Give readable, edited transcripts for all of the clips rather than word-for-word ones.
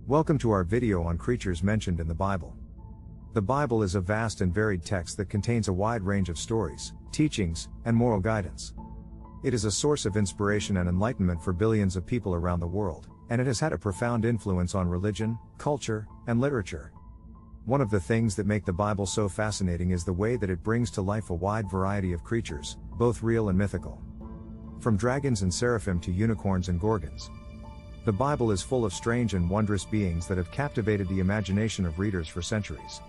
Welcome to our video on creatures mentioned in the Bible. The Bible is a vast and varied text that contains a wide range of stories, teachings, and moral guidance. It is a source of inspiration and enlightenment for billions of people around the world, and it has had a profound influence on religion, culture, and literature. One of the things that make the Bible so fascinating is the way that it brings to life a wide variety of creatures, both real and mythical. From dragons and seraphim to unicorns and gorgons. The Bible is full of strange and wondrous beings that have captivated the imagination of readers for centuries.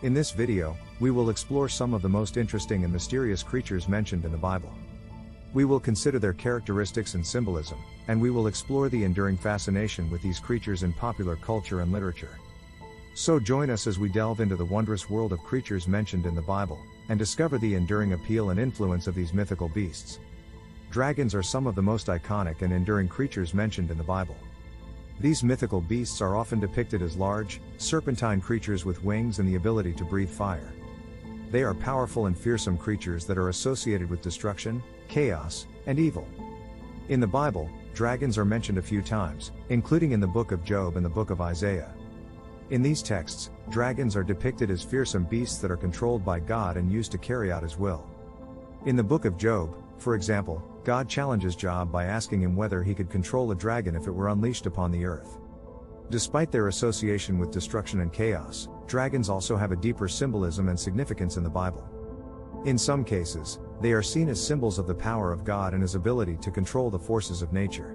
In this video, we will explore some of the most interesting and mysterious creatures mentioned in the Bible. We will consider their characteristics and symbolism, and we will explore the enduring fascination with these creatures in popular culture and literature. So join us as we delve into the wondrous world of creatures mentioned in the Bible, and discover the enduring appeal and influence of these mythical beasts. Dragons are some of the most iconic and enduring creatures mentioned in the Bible. These mythical beasts are often depicted as large, serpentine creatures with wings and the ability to breathe fire. They are powerful and fearsome creatures that are associated with destruction, chaos, and evil. In the Bible, dragons are mentioned a few times, including in the book of Job and the book of Isaiah. In these texts, dragons are depicted as fearsome beasts that are controlled by God and used to carry out His will. In the book of Job, for example, God challenges Job by asking him whether he could control a dragon if it were unleashed upon the earth. Despite their association with destruction and chaos, dragons also have a deeper symbolism and significance in the Bible. In some cases, they are seen as symbols of the power of God and His ability to control the forces of nature.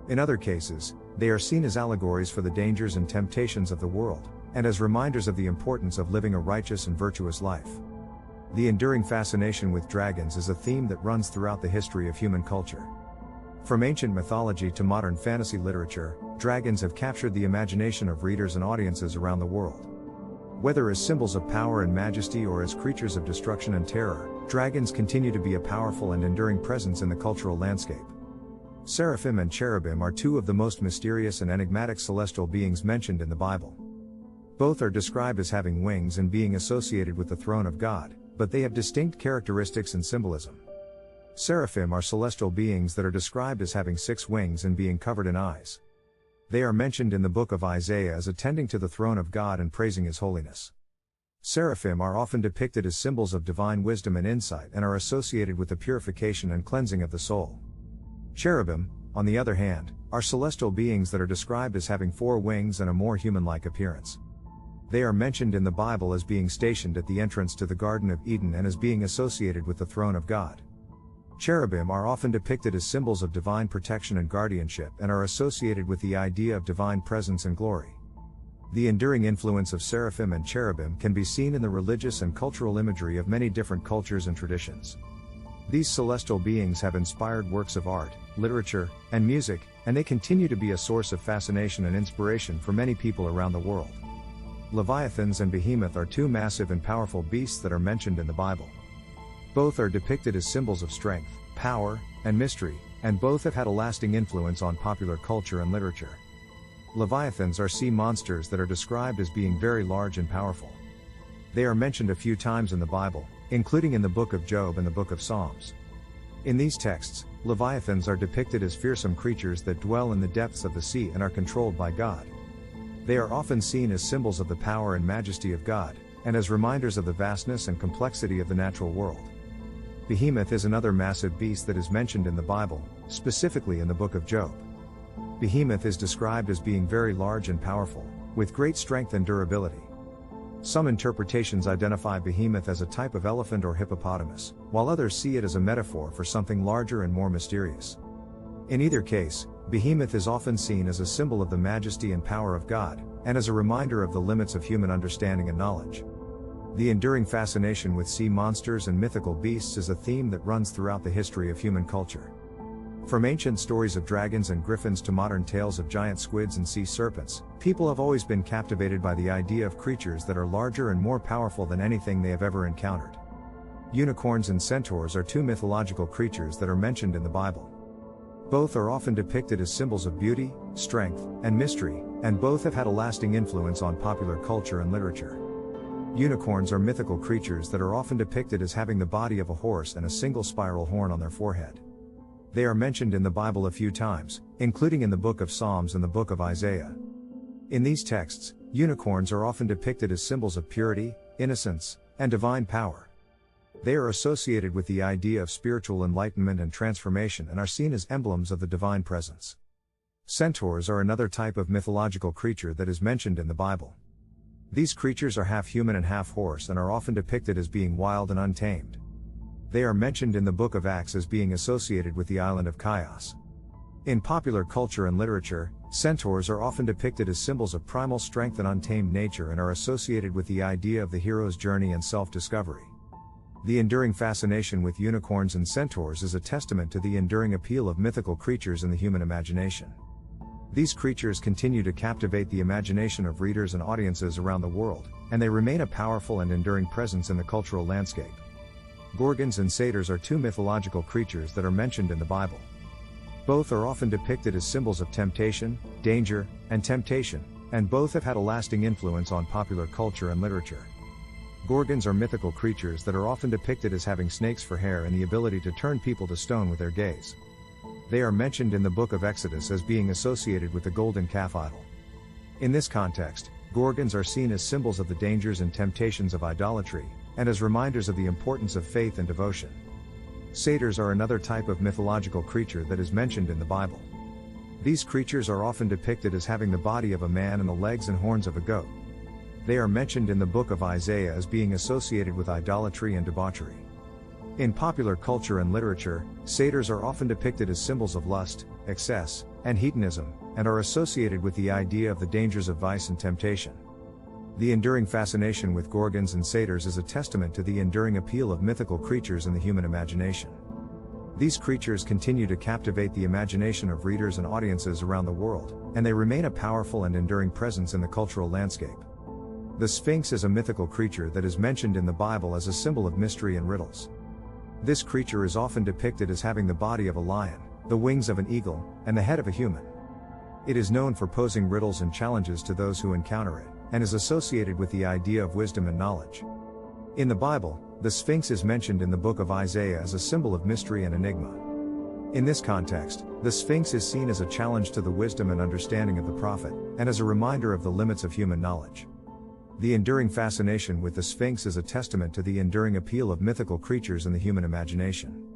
In other cases, they are seen as allegories for the dangers and temptations of the world, and as reminders of the importance of living a righteous and virtuous life. The enduring fascination with dragons is a theme that runs throughout the history of human culture. From ancient mythology to modern fantasy literature, dragons have captured the imagination of readers and audiences around the world. Whether as symbols of power and majesty or as creatures of destruction and terror, dragons continue to be a powerful and enduring presence in the cultural landscape. Seraphim and cherubim are two of the most mysterious and enigmatic celestial beings mentioned in the Bible. Both are described as having wings and being associated with the throne of God, but they have distinct characteristics and symbolism. Seraphim are celestial beings that are described as having 6 wings and being covered in eyes. They are mentioned in the book of Isaiah as attending to the throne of God and praising His holiness. Seraphim are often depicted as symbols of divine wisdom and insight and are associated with the purification and cleansing of the soul. Cherubim, on the other hand, are celestial beings that are described as having 4 wings and a more human-like appearance. They are mentioned in the Bible as being stationed at the entrance to the Garden of Eden and as being associated with the throne of God. Cherubim are often depicted as symbols of divine protection and guardianship and are associated with the idea of divine presence and glory. The enduring influence of seraphim and cherubim can be seen in the religious and cultural imagery of many different cultures and traditions. These celestial beings have inspired works of art, literature, and music, and they continue to be a source of fascination and inspiration for many people around the world. Leviathans and Behemoth are 2 massive and powerful beasts that are mentioned in the Bible. Both are depicted as symbols of strength, power, and mystery, and both have had a lasting influence on popular culture and literature. Leviathans are sea monsters that are described as being very large and powerful. They are mentioned a few times in the Bible, including in the book of Job and the book of Psalms. In these texts, Leviathans are depicted as fearsome creatures that dwell in the depths of the sea and are controlled by God. They are often seen as symbols of the power and majesty of God, and as reminders of the vastness and complexity of the natural world. Behemoth is another massive beast that is mentioned in the Bible, specifically in the book of Job. Behemoth is described as being very large and powerful, with great strength and durability. Some interpretations identify Behemoth as a type of elephant or hippopotamus, while others see it as a metaphor for something larger and more mysterious. In either case, Behemoth is often seen as a symbol of the majesty and power of God, and as a reminder of the limits of human understanding and knowledge. The enduring fascination with sea monsters and mythical beasts is a theme that runs throughout the history of human culture. From ancient stories of dragons and griffins to modern tales of giant squids and sea serpents, people have always been captivated by the idea of creatures that are larger and more powerful than anything they have ever encountered. Unicorns and centaurs are 2 mythological creatures that are mentioned in the Bible. Both are often depicted as symbols of beauty, strength, and mystery, and both have had a lasting influence on popular culture and literature. Unicorns are mythical creatures that are often depicted as having the body of a horse and a single spiral horn on their forehead. They are mentioned in the Bible a few times, including in the book of Psalms and the book of Isaiah. In these texts, unicorns are often depicted as symbols of purity, innocence, and divine power. They are associated with the idea of spiritual enlightenment and transformation and are seen as emblems of the divine presence. Centaurs are another type of mythological creature that is mentioned in the Bible. These creatures are half human and half horse and are often depicted as being wild and untamed. They are mentioned in the Book of Acts as being associated with the island of Chios. In popular culture and literature, centaurs are often depicted as symbols of primal strength and untamed nature and are associated with the idea of the hero's journey and self-discovery. The enduring fascination with unicorns and centaurs is a testament to the enduring appeal of mythical creatures in the human imagination. These creatures continue to captivate the imagination of readers and audiences around the world, and they remain a powerful and enduring presence in the cultural landscape. Gorgons and satyrs are two mythological creatures that are mentioned in the Bible. Both are often depicted as symbols of temptation, danger, and temptation, and both have had a lasting influence on popular culture and literature. Gorgons are mythical creatures that are often depicted as having snakes for hair and the ability to turn people to stone with their gaze. They are mentioned in the Book of Exodus as being associated with the golden calf idol. In this context, Gorgons are seen as symbols of the dangers and temptations of idolatry, and as reminders of the importance of faith and devotion. Satyrs are another type of mythological creature that is mentioned in the Bible. These creatures are often depicted as having the body of a man and the legs and horns of a goat. They are mentioned in the book of Isaiah as being associated with idolatry and debauchery. In popular culture and literature, satyrs are often depicted as symbols of lust, excess, and hedonism, and are associated with the idea of the dangers of vice and temptation. The enduring fascination with Gorgons and satyrs is a testament to the enduring appeal of mythical creatures in the human imagination. These creatures continue to captivate the imagination of readers and audiences around the world, and they remain a powerful and enduring presence in the cultural landscape. The Sphinx is a mythical creature that is mentioned in the Bible as a symbol of mystery and riddles. This creature is often depicted as having the body of a lion, the wings of an eagle, and the head of a human. It is known for posing riddles and challenges to those who encounter it, and is associated with the idea of wisdom and knowledge. In the Bible, the Sphinx is mentioned in the book of Isaiah as a symbol of mystery and enigma. In this context, the Sphinx is seen as a challenge to the wisdom and understanding of the prophet, and as a reminder of the limits of human knowledge. The enduring fascination with the Sphinx is a testament to the enduring appeal of mythical creatures in the human imagination.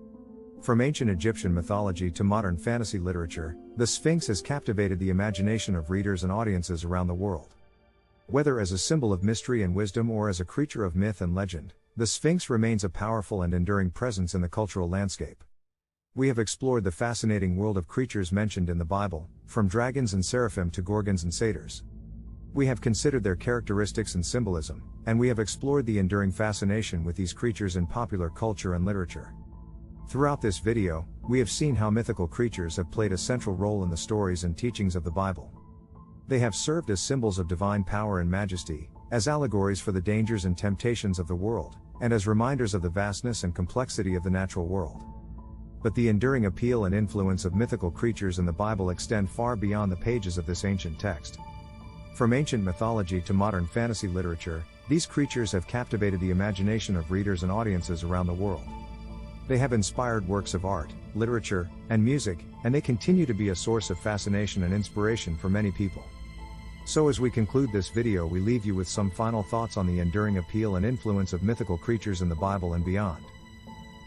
From ancient Egyptian mythology to modern fantasy literature, the Sphinx has captivated the imagination of readers and audiences around the world. Whether as a symbol of mystery and wisdom or as a creature of myth and legend, the Sphinx remains a powerful and enduring presence in the cultural landscape. We have explored the fascinating world of creatures mentioned in the Bible, from dragons and seraphim to gorgons and satyrs. We have considered their characteristics and symbolism, and we have explored the enduring fascination with these creatures in popular culture and literature. Throughout this video, we have seen how mythical creatures have played a central role in the stories and teachings of the Bible. They have served as symbols of divine power and majesty, as allegories for the dangers and temptations of the world, and as reminders of the vastness and complexity of the natural world. But the enduring appeal and influence of mythical creatures in the Bible extend far beyond the pages of this ancient text. From ancient mythology to modern fantasy literature, these creatures have captivated the imagination of readers and audiences around the world. They have inspired works of art, literature, and music, and they continue to be a source of fascination and inspiration for many people. So as we conclude this video, we leave you with some final thoughts on the enduring appeal and influence of mythical creatures in the Bible and beyond.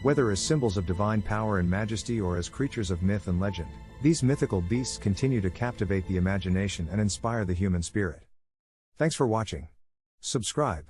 Whether as symbols of divine power and majesty or as creatures of myth and legend, these mythical beasts continue to captivate the imagination and inspire the human spirit. Thanks for watching. Subscribe.